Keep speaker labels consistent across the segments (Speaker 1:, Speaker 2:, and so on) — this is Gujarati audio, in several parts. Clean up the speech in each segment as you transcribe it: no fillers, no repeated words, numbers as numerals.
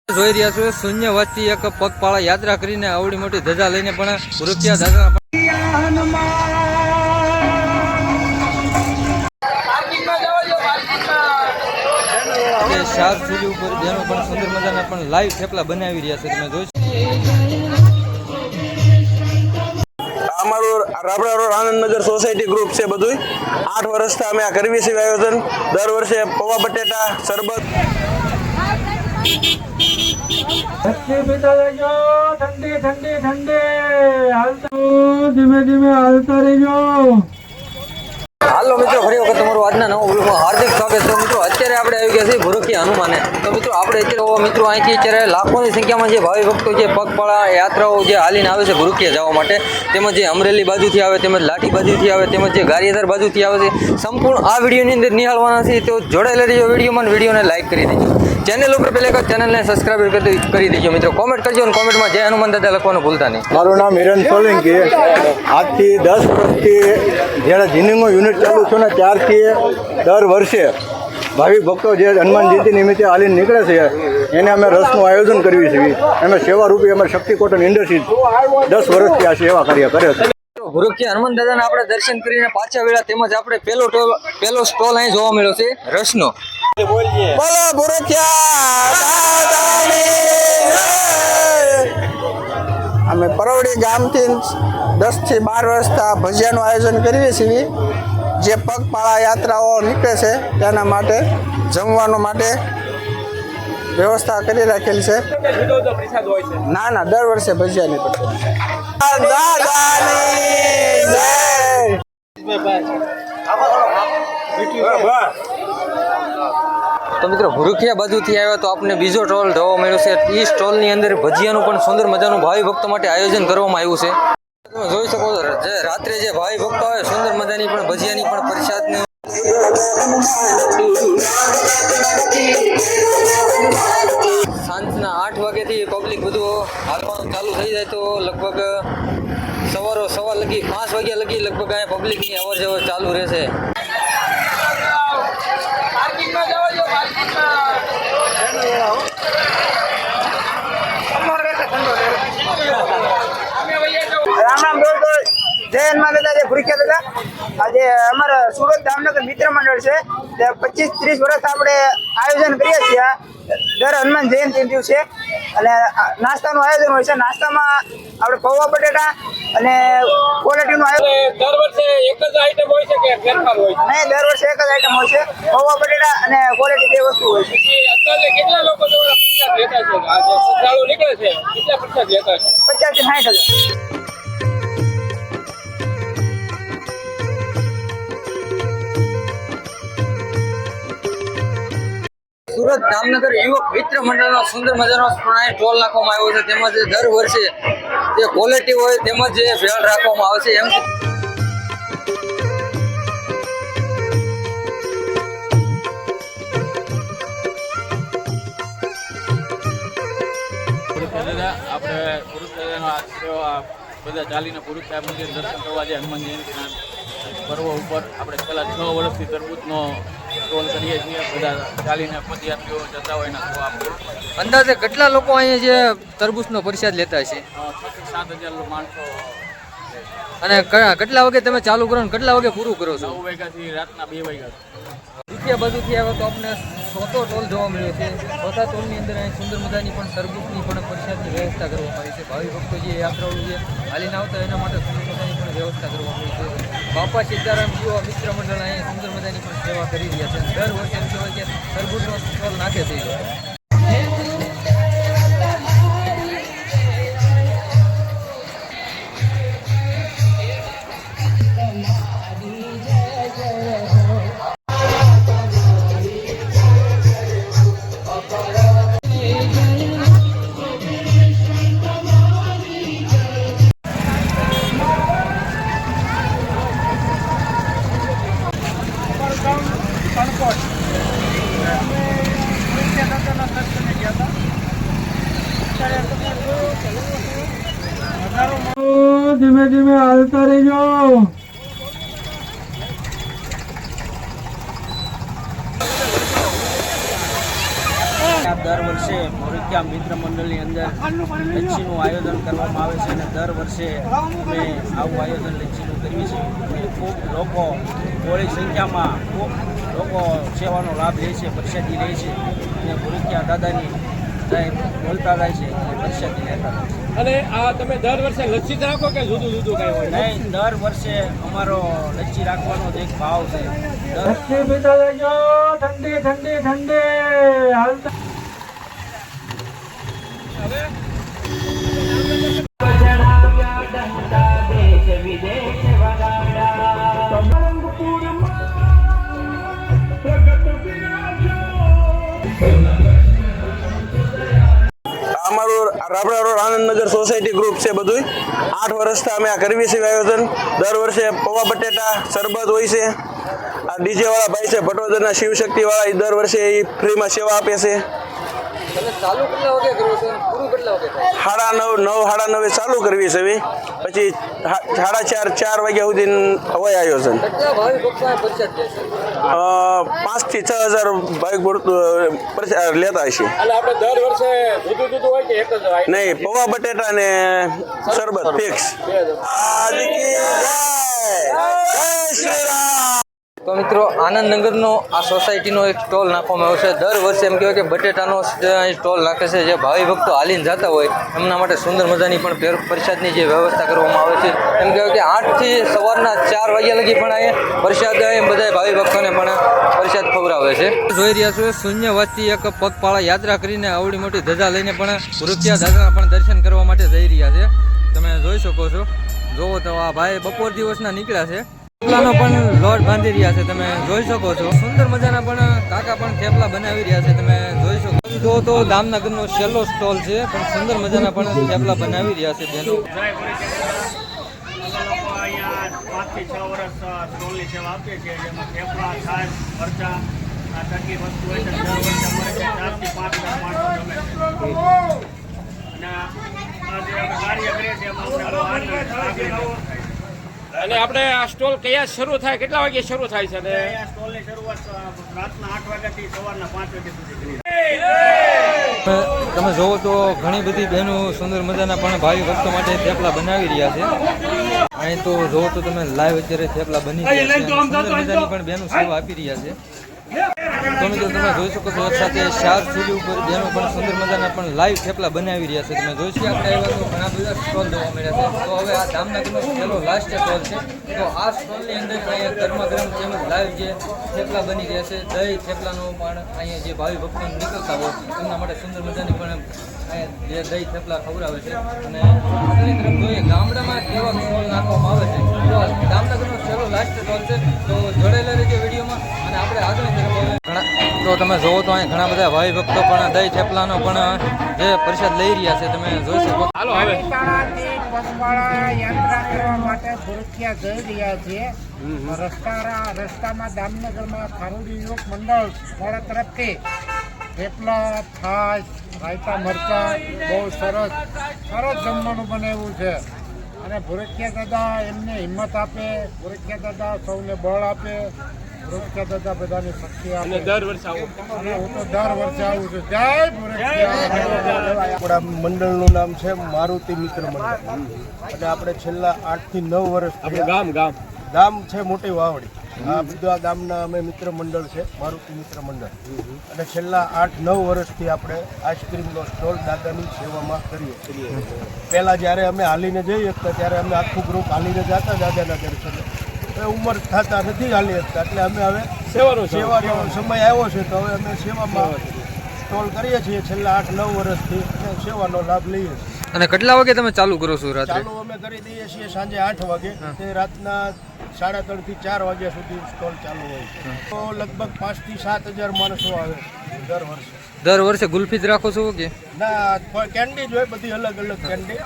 Speaker 1: જોઈ રહ્યા છો શૂન્ય વસ્તી એક પગપાળા યાત્રા કરીને આવડી મોટી ધજા લઈને પણ વૃક્ષિયા દાદા શાર ચૂલી ઉપર જેનો પણ સુંદર મજાના પણ લાઈવ થેપલા બનાવી રહ્યા છે તમે જોઈ
Speaker 2: અમારું Rabda road Anandnagar society group છે બધું 8 વર્ષથી અમે આ કરવી છીએ આયોજન દર વર્ષે પૌવા બટેટા શરબત
Speaker 3: ઠંડી ઠંડી ઠંડી ધીમે ધીમે હાલતા રહેજો।
Speaker 1: હાલો મિત્રો ફરી વખત તમારું આજના નવા વ્લોગમાં હાર્દિક સ્વાગત છે। મિત્રો અત્યારે આપણે આવી ગયા છીએ ભૂરખી હનુમાને। તો મિત્રો આપણે અત્યારે મિત્રો અહીંથી અત્યારે લાખોની સંખ્યામાં જે ભાવિ ભક્તો જે પગપાળા યાત્રાઓ જે હાલીને આવે છે ભૂરખીયા જવા માટે, તેમજ જે અમરેલી બાજુથી આવે, તેમજ લાઠી બાજુથી આવે, તેમજ જે ગારિયાધાર બાજુથી આવે છે, સંપૂર્ણ આ વિડીયોની અંદર નિહાળવાના છે। તો જોડાયેલા રહેજો વિડીયોમાં, વિડીયોને લાઇક કરી દેજો, ચેનલ ઉપર પહેલા એક ચેનલને સબસ્ક્રાઇબ કરી દેજો। મિત્રો કોમેન્ટ કરજો અને કોમેન્ટમાં જય હનુમાન દાદા લખવાનું ભૂલતા નહીં।
Speaker 4: મારું નામ હિરેન સોલંકી। આજથી 10 વર્ષથી જ્યારે જીનિંગનો યુનિટ ચાલુ છે ને ત્યારથી દર વર્ષે ભાવિક ભક્તો જે હનુમાન જયંતિ નિમિત્તે હાલીને નીકળે છે એને અમે રસનું આયોજન કરવી છીએ। અમે સેવા રૂપી અમારી શક્તિ કોટન ઇન્ડસ્ટ્રીઝ 10 વર્ષથી આ સેવા કાર્ય કરે છે।
Speaker 1: ભૂરખી હનુમાન દાદાને આપણે દર્શન કરીને પાછા વેળા, તેમજ આપણે પેલો સ્ટોલ અહીં જોવા મળ્યો છે રસનો।
Speaker 2: બોલો ભૂરખિયા દાદાની જય। અમે પરવડી ગામથી 10 થી 12 વર્ષથી ભજીયાનું આયોજન કરીએ છીએ। જે પગપાળા યાત્રાઓ નીકળે છે તેના માટે જમવાનો માટે વ્યવસ્થા કરી રાખેલ છે। ના ના, દર વર્ષે ભજીયાની
Speaker 1: તો મિત્રો ભૂરખિયા બાજુથી આવ્યા તો આપણે બીજો સ્ટોલ જોવા મળ્યો છે। એ સ્ટોલની અંદર ભજીયાનું પણ સુંદર મજાનું ભાવિ ભક્તો માટે આયોજન કરવામાં આવ્યું છે। તમે જોઈ શકો છો જે રાત્રે જે ભાવિ ભક્તો આવે સુંદર મજાની પણ ભજીયાની પણ પ્રસાદની સાંજના 8 વાગ્યાથી પબ્લિક બધું હાલવાનું ચાલુ થઈ જાય તો લગભગ સવાર લગી 5 વાગ્યા લગી લગભગ અહીંયા પબ્લિકની અવર જવર ચાલુ રહેશે।
Speaker 5: રામ રામ દોસ્તો, જય હનુમાન દાદા, જય ભૂરખિયા દાદા। આજે અમારા સુરત જામનગર મિત્ર મંડળ છે, 25-30 વર્ષ આપણે આયોજન કરીએ છીએ દર હનુમાન જયંતિ દિવસે। અને નાસ્તાનું આયોજન હોય છે। નાસ્તામાં આપણે પૌવા બટેટા અને ક્વોલિટીનું આયોજન
Speaker 3: દર વર્ષે એક જ આઈટમ હોય છે કે ફેરફાર હોય છે?
Speaker 5: નહીં, દર વર્ષે એક જ આઈટમ હોય છે, પૌવા બટેટા અને ક્વોલિટી 2 વસ્તુ હોય છે।
Speaker 3: અંદાજે કેટલા લોકો તમારા પ્રસાદ લેતા છે? આ જે શ્રદ્ધાળુ નીકળે છે કેટલા પ્રસાદ લેતા છે?
Speaker 5: 50 થી 60 હજાર।
Speaker 1: સુરત જામનગર યુવક મિત્ર મંડળનો સુંદર મજાનો સ્ટોલ નાખવામાં આવ્યો છે। તેમજ દર વર્ષે જે ક્વોલિટી હોય તેમજ જે ભેળ રાખવામાં આવે છે। એમ
Speaker 6: આપણે પુરુષાનો બધા ચાલીને પુરુષા મંદિર દર્શન કરવા જાય હનુમાન જયંતિના પર્વ ઉપર આપણે છેલ્લા 6 વર્ષથી તરબૂચનો સ્ટોલ કરીએ છીએ। બધા ચાલીને પદયાત્રીઓ જતા હોય એના આપણે
Speaker 1: અંદાજે કેટલા લોકો અહીંયા જે તરબૂચનો પ્રસાદ લેતા છે?
Speaker 6: 6 થી 7 હજાર માણસો।
Speaker 1: અને કેટલા વાગે તમે ચાલુ કરો ને કેટલા વાગે પૂરું કરો છો?
Speaker 6: 9 વાગ્યાથી રાતના 2 વાગ્યા।
Speaker 1: ભૂરખિયા બાજુથી આવ્યો તો આપણે ચોથો ટોલ જોવા મળ્યો છે। ચોથા ટોલની અંદર અહીં સુંદર મજાની પણ તરબૂચની પણ પ્રસાદની વ્યવસ્થા કરવામાં આવી છે। ભાવિ ભક્તો જે યાત્રાળુ જે હાલીને આવતા એના માટે સુંદર મજાની પણ વ્યવસ્થા કરવામાં આવી છે। બાપા સીતારામ યુવા મિત્ર મંડળ અહીંયા સુંદર મજાની પણ સેવા કરી રહ્યા છે। દર વર્ષે એમ કહેવાય કે તરબૂચનો સ્ટોલ નાખે છે।
Speaker 3: ધીમે ધીમે હાલતા રહેજો।
Speaker 5: દર વર્ષે
Speaker 6: ભૂરખ્યા મિત્ર મંડળની અંદર લચ્છીનું આયોજન કરવામાં આવે છે અને દર વર્ષે અમે આવું આયોજન લચ્છીનું કરીએ છીએ અને ખૂબ લોકો બહોળી સંખ્યામાં ખૂબ લોકો સેવાનો લાભ લે છે, પ્રસાદી લે છે અને ભૂરખ્યા દાદાની જય બોલતા જાય છે અને પ્રસાદી લેતા જાય છે.
Speaker 3: અને આ તમે દર વર્ષે લચ્છી જ રાખો કે જુદું જુદું કઈ હોય?
Speaker 6: નહીં, દર વર્ષે અમારો લચ્છી રાખવાનો જ એક ભાવ છે.
Speaker 2: અમારું Rabda road Anandnagar society group છે બધું 8 વર્ષથી અમે આ કરવી છીએ આયોજન. દર વર્ષે પૌવા બટેટા શરબત હોય છે. આ ડીજે વાળા ભાઈ છે ભટોદરના શિવશક્તિ વાળા, એ દર વર્ષે એ ફ્રીમાં સેવા આપે છે.
Speaker 1: તમે ચાલુ કેટલા વાગે કરો છો? પૂરું કેટલા વાગે થાય?
Speaker 2: 9:30 ચાલુ કરવી છે હવે. પછી 4:30 વાગ્યા સુધી હોય આયોજન.
Speaker 1: કેટલા ભાવિ ભક્તો આ પ્રસાદ લે છે?
Speaker 2: 5 થી 6 હજાર ભાઈ લેતા હશે.
Speaker 3: એટલે આપણે દર વર્ષે જુદું જુદું હોય કે એક જ હોય?
Speaker 2: નહીં, પૌવા બટેટા ને શરબત ફિક્સ.
Speaker 1: તો મિત્રો આનંદનગરનો આ સોસાયટીનો એક સ્ટોલ નાખવામાં આવ્યો છે. દર વર્ષે એમ કહેવાય કે બટેટાનો સ્ટોલ નાખે છે. જે ભાવિ ભક્તો હાલીને જતા હોય એમના માટે સુંદર મજાની પણ પ્રસાદની જે વ્યવસ્થા કરવામાં આવે છે. એમ કહેવાય કે 8 થી સવારના 4 વાગ્યા લગી પણ અહીંયા પ્રસાદ બધા ભાવિ ભક્તોને પણ પ્રસાદ ખવડાવે છે. જોઈ રહ્યા છો શૂન્ય વસ્તી એક પગપાળા યાત્રા કરીને આવડી મોટી ધજા લઈને પણ ભૂરખ્યા દાદાના પણ દર્શન કરવા માટે જઈ રહ્યા છે. તમે જોઈ શકો છો. જોવો તો આ ભાઈ બપોર દિવસના નીકળ્યા છે. થેપલાનો પણ લોટ બાંધી રહ્યા છે, તમે જોઈ શકો છો. સુંદર મજાના પણ કાકા પણ થેપલા બનાવી રહ્યા છે, તમે જોઈ શકો તો દામનગરનો છેલ્લો સ્ટોલ છે, પણ સુંદર મજાના પણ થેપલા બનાવી રહ્યા છે બેનો.
Speaker 7: અહીંયા 5 થી 6 વર્ષ સ્ટોલની સેવા આપીએ છીએ, જેમાં થેપલા, છાશ, મરચાં, આ ટકી વસ્તુ હોય છે. દર વર્ષે અમારે 4 થી 5 હજાર માણસો જમે છે. અને આ જે આપણે કાર્ય કરીએ છીએ એમાં
Speaker 3: અને આપણે આ સ્ટોલ કયા શરૂ થાય, કેટલા વાગે શરૂ થાય છે? અને
Speaker 7: અહીંયા સ્ટોલની શરૂઆત રાતના 8 વાગ્યાથી સવારના 5 વાગ્યા સુધી કરીએ.
Speaker 1: તમે જોવો તો ઘણી બધી બહેનો સુંદર મજાના પણ ભાવિ ભક્તો માટે થેપલા બનાવી રહ્યા છે. અહીં તો જોવો તો તમે લાઈવ અત્યારે થેપલા બની રહ્યા છે. સુંદર મજાની પણ બહેનો સેવા આપી રહ્યા છે. તો મિત્રો તમે જોઈ શકો છો એક સાથે 4 ચૂલી ઉપર બહેનો પણ સુંદર મજાના પણ લાઈવ થેપલા બનાવી રહ્યા છે. તમે જોઈ શકો આપણે એવા તો ઘણા બધા સ્ટોલ જોવા મળ્યા છે. તો હવે આ જામનગરનો છેલ્લો લાસ્ટ સ્ટોલ છે. તો આ સ્ટોલની અંદર અહીંયા ગરમા ગરમ તેમજ લાઈવ જે થેપલા બની રહ્યા છે, દહીં થેપલાનો પણ અહીંયા જે ભાવિ ભક્તો નીકળતા હોય એમના માટે સુંદર મજાની પણ અહીંયા જે દહીં થેપલા ખવડાવે છે. અને આગળની તરફ જોઈએ ગામડામાં કેવા સ્ટોલ નાખવામાં આવે છે. તો આ જામનગરનો છેલ્લો લાસ્ટ સ્ટોલ છે. તો જોડાયેલા રહેજો વિડીયોમાં. અને આપણે આગળની તરફ તો તમે જોવો તો અહીં ઘણા બધા ભાવિ ભક્તો પણ દહીં થેપલાનો પણ જે પ્રસાદ લઈ રહ્યા છે, તમે જોઈ શકો.
Speaker 3: હાલો હવે
Speaker 8: તારાથી પગપાળા યાત્રા કરવા માટે ભૂરખ્યા જઈ રહ્યા છીએ. રસ્તામાં દામનગરમાં ખારોડી યુવક મંડળ વાળા તરફથી થેપલા, છાશ, રાયતા, મરચાં બહુ સરસ જમવાનું બનાવ્યું છે. અને ભૂરખ્યા દાદા એમને હિંમત આપે, ભૂરખ્યા દાદા સૌને બળ આપે, ભૂરખ્યા દાદા બધાની શક્તિ
Speaker 3: અને
Speaker 8: આપે.
Speaker 3: દર વર્ષે આવું.
Speaker 8: અને હું તો દર વર્ષે આવું છું. જય ભૂરખ્યા.
Speaker 9: આપણા મંડળનું નામ છે મારુતિ મિત્ર મંડળ અને આપણે છેલ્લા 8 થી 9 વર્ષ
Speaker 3: આપણું
Speaker 9: ગામ છે મોટી વાવડી. આ બધા ગામના અમે મિત્ર મંડળ છે, મારુતિ મિત્ર મંડળ. અને છેલ્લા 8-9 વર્ષથી આપણે આઈસ્ક્રીમનો સ્ટોલ દાદાની સેવામાં કરીએ. પહેલાં જ્યારે અમે હાલીને જઈએ ત્યારે અમે આખું ગ્રુપ હાલીને જતા દાદાના દર્શને. હવે ઉંમર થતા નથી હાલી શકતા, એટલે અમે હવે સેવાનો સમય આવ્યો છે તો હવે અમે સેવામાં સ્ટોલ કરીએ છીએ. છેલ્લા 8-9 વર્ષથી સેવાનો લાભ લઈએ છીએ.
Speaker 1: અને કેટલા વાગે તમે ચાલુ કરો છો રાત્રે?
Speaker 9: ચાલુ અમે કરી દઈએ છીએ સાંજે 8 વાગે, તે રાતના 3:30 થી 4 વાગ્યા સુધી સ્ટોલ ચાલુ હોય છે. તો લગભગ 5 થી 7 હજાર માણસો આવે દર વર્ષે.
Speaker 1: દર વર્ષે ગુલ્ફી જ રાખો છો કે
Speaker 9: ના, કેન્ડી જ હોય, બધી અલગ અલગ કેન્ડી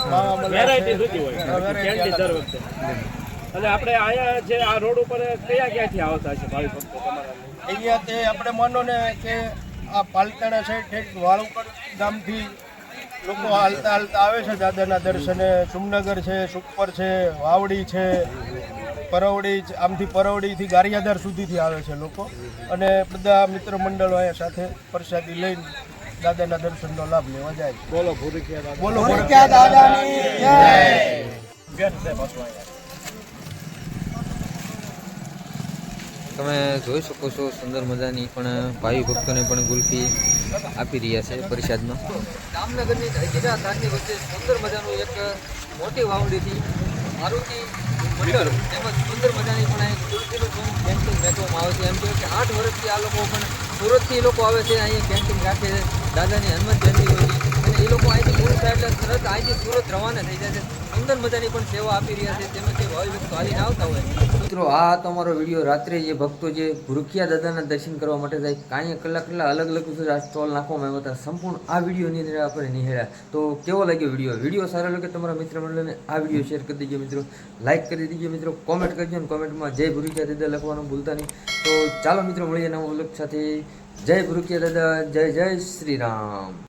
Speaker 3: વેરાયટી જુદી હોય, કેન્ડી દર વખતે. અને આપણે અહીંયા જે આ રોડ ઉપર ક્યાંથી આવતા છે ભાવિ ભક્તો તમારા?
Speaker 9: અહીંયા તે આપણે માનો ને કે આ પાલતાણા સાઈડ ઠેક વાળુકડ ગામથી લોકો હાલતા આવે છે દાદાના દર્શને. સુમનગર છે, સુખપર છે, વાવડી છે, પરવડી, આમથી પરવડીથી ગારિયાધાર સુધીથી આવે છે લોકો. અને બધા મિત્ર મંડળો અહીંયા સાથે પ્રસાદી લઈને દાદાના દર્શનનો લાભ લેવા જાય. બોલો ભૂરખિયા દાદાની જય.
Speaker 1: તમે જોઈ શકો છો સુંદર મજાની પણ ભાઈ ભક્તોને પણ ગુલ્ફી આપી રહ્યા છે પરિષદમાં. જામનગરની હજીરા ધારની વચ્ચે સુંદર મજાનું એક મોટી વાવડીથી મારુતિ મંડળ તેમજ સુંદર મજાની પણ એક ગુલ્ફીનું પણ કેન્ટીન રાખવામાં આવે છે. એમ કહે કે 8 વર્ષથી આ લોકો પણ સુરતથી લોકો આવે છે, અહીંયા કેન્ટીન રાખે છે. દાદાની હનુમાન જયંતિ હોય અને એ લોકો અહીંથી પૂરું થાય એટલે તરત અહીંથી સુરત રવાના થઈ જાય છે. સુંદર મજાની પણ સેવા આપી રહ્યા છે. તેમજ જે ભાવિ ભક્તો હાલીને આવતા હોય. મિત્રો આ હતો અમારો વિડીયો. રાત્રે જે ભક્તો જે ભૂરખિયા દાદાના દર્શન કરવા માટે જાય કાંઈ કલાક અલગ અલગ આ સ્ટોલ નાખવામાં આવ્યા હતા. સંપૂર્ણ આ વિડીયોની અંદર આપણે નિહાળ્યા. તો કેવો લાગ્યો વિડીયો સારો લાગે તમારા મિત્ર મંડળને આ વિડીયો શેર કરી દીજો મિત્રો, લાઇક કરી દીજો મિત્રો, કોમેન્ટ કરજો અને કોમેન્ટમાં જય ભૂરખિયા દાદા લખવાનું ભૂલતા નહીં. તો ચાલો મિત્રો મળીએ નવા વ્લોગ સાથે. જય ભૂરખિયા દાદા, જય શ્રી રામ.